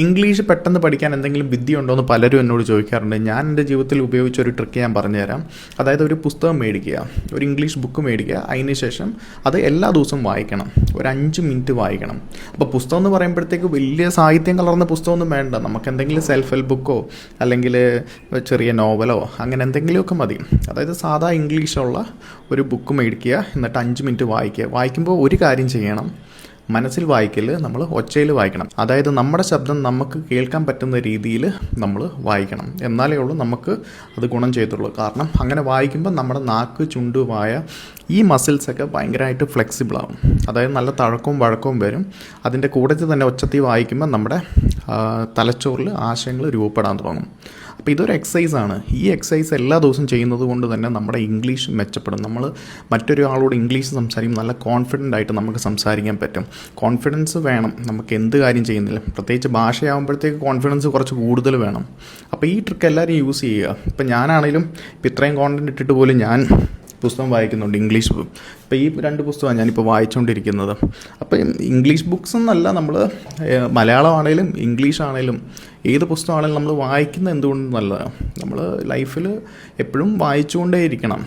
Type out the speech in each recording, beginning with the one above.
English പെട്ടെന്ന് പഠിക്കാൻ എന്തെങ്കിലും വിദ്യ ഉണ്ടോ എന്ന് പലരും എന്നോട് ചോദിക്കാറുണ്ട്. ഞാൻ എൻ്റെ ജീവിതത്തിൽ ഉപയോഗിച്ച ഒരു ട്രിക്ക് ഞാൻ പറഞ്ഞുതരാം. അതായത് ഒരു പുസ്തകം മേടിക്കുക, ഒരു ഇംഗ്ലീഷ് ബുക്ക് മേടിക്കുക, അതിന് ശേഷം അത് എല്ലാ ദിവസവും വായിക്കണം, ഒരു 5 മിനിറ്റ് വായിക്കണം. അപ്പോൾ പുസ്തകം എന്ന് പറയുമ്പോഴത്തേക്ക് വലിയ സാഹിത്യം കലർന്ന പുസ്തകമൊന്നും വേണ്ട, നമുക്ക് എന്തെങ്കിലും സെൽഫ് ഹെൽപ്പ് ബുക്കോ അല്ലെങ്കിൽ ചെറിയ നോവലോ അങ്ങനെ എന്തെങ്കിലുമൊക്കെ മതി. അതായത് സാധാ ഇംഗ്ലീഷുള്ള ഒരു ബുക്ക് മേടിക്കുക, എന്നിട്ട് 5 മിനിറ്റ് വായിക്കുക. വായിക്കുമ്പോൾ ഒരു കാര്യം ചെയ്യണം, മനസ്സിൽ വായിക്കല്, നമ്മൾ ഒച്ചയിൽ വായിക്കണം. അതായത് നമ്മുടെ ശബ്ദം നമുക്ക് കേൾക്കാൻ പറ്റുന്ന രീതിയിൽ നമ്മൾ വായിക്കണം. എന്നാലേ ഉള്ളൂ നമുക്ക് അത് ഗുണം ചെയ്തുള്ളൂ. കാരണം അങ്ങനെ വായിക്കുമ്പോൾ നമ്മുടെ നാക്ക്, ചുണ്ട്, വായ ഈ മസിൽസൊക്കെ ഭയങ്കരമായിട്ട് ഫ്ലെക്സിബിളാവും. അതായത് നല്ല തഴക്കവും വഴക്കവും വരും. അതിൻ്റെ കൂട്ടത്തിൽ തന്നെ ഒച്ചത്തിൽ വായിക്കുമ്പോൾ നമ്മുടെ തലച്ചോറിൽ ആശയങ്ങൾ രൂപപ്പെടാൻ തുടങ്ങും. അപ്പോൾ ഇതൊരു എക്സസൈസാണ്. ഈ എക്സസൈസ് എല്ലാ ദിവസവും ചെയ്യുന്നത് കൊണ്ട് തന്നെ നമ്മുടെ ഇംഗ്ലീഷ് മെച്ചപ്പെടും. നമ്മൾ മറ്റൊരാളോട് ഇംഗ്ലീഷ് സംസാരിക്കുമ്പോൾ നല്ല കോൺഫിഡൻ്റ് ആയിട്ട് നമുക്ക് സംസാരിക്കാൻ പറ്റും. കോൺഫിഡൻസ് വേണം നമുക്ക് എന്ത് കാര്യം ചെയ്യുന്നില്ല, പ്രത്യേകിച്ച് ഭാഷയാകുമ്പോഴത്തേക്ക് കോൺഫിഡൻസ് കുറച്ച് കൂടുതൽ വേണം. അപ്പോൾ ഈ ട്രിക്ക് എല്ലാവരും യൂസ് ചെയ്യുക. ഇപ്പം ഞാനാണെങ്കിലും ഇപ്പം ഇത്രയും കോണ്ടൻറ്റ് ഇട്ടിട്ട് പോലും ഞാൻ പുസ്തകം വായിക്കുന്നുണ്ട്, ഇംഗ്ലീഷ് ബുക്ക്. ഇപ്പോൾ ഈ 2 പുസ്തകമാണ് ഞാനിപ്പോൾ വായിച്ചുകൊണ്ടിരിക്കുന്നത്. അപ്പോൾ ഇംഗ്ലീഷ് ബുക്സ് എന്നല്ല, നമ്മൾ മലയാളമാണേലും ഇംഗ്ലീഷ് ആണേലും ഏത് പുസ്തകമാണെങ്കിലും നമ്മൾ വായിക്കുന്നത് എന്തുകൊണ്ടും നല്ലതാണ്. നമ്മൾ ലൈഫിൽ എപ്പോഴും വായിച്ചുകൊണ്ടേ ഇരിക്കണം.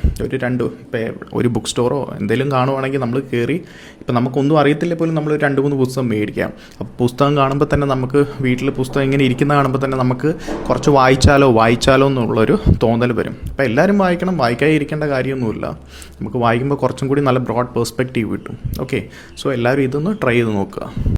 ഒരു ബുക്ക് സ്റ്റോറോ എന്തെങ്കിലും കാണുവാണെങ്കിൽ നമ്മൾ കയറി, ഇപ്പം നമുക്കൊന്നും അറിയത്തില്ല പോലും നമ്മൾ 2-3 പുസ്തകം മേടിക്കാം. അപ്പോൾ പുസ്തകം കാണുമ്പോൾ തന്നെ നമുക്ക് വീട്ടിൽ പുസ്തകം ഇങ്ങനെ ഇരിക്കുന്ന കാണുമ്പോൾ തന്നെ നമുക്ക് കുറച്ച് വായിച്ചാലോ എന്നുള്ളൊരു തോന്നൽ വരും. അപ്പോൾ എല്ലാവരും വായിക്കണം, വായിക്കാതെ ഇരിക്കേണ്ട കാര്യമൊന്നുമില്ല. നമുക്ക് വായിക്കുമ്പോൾ കുറച്ചും കൂടി നല്ല ബ്രോഡ് പെർസ്പെക്റ്റീവ് കിട്ടും. ഓക്കെ, സോ എല്ലാവരും ഇതൊന്ന് ട്രൈ ചെയ്ത് നോക്കുക.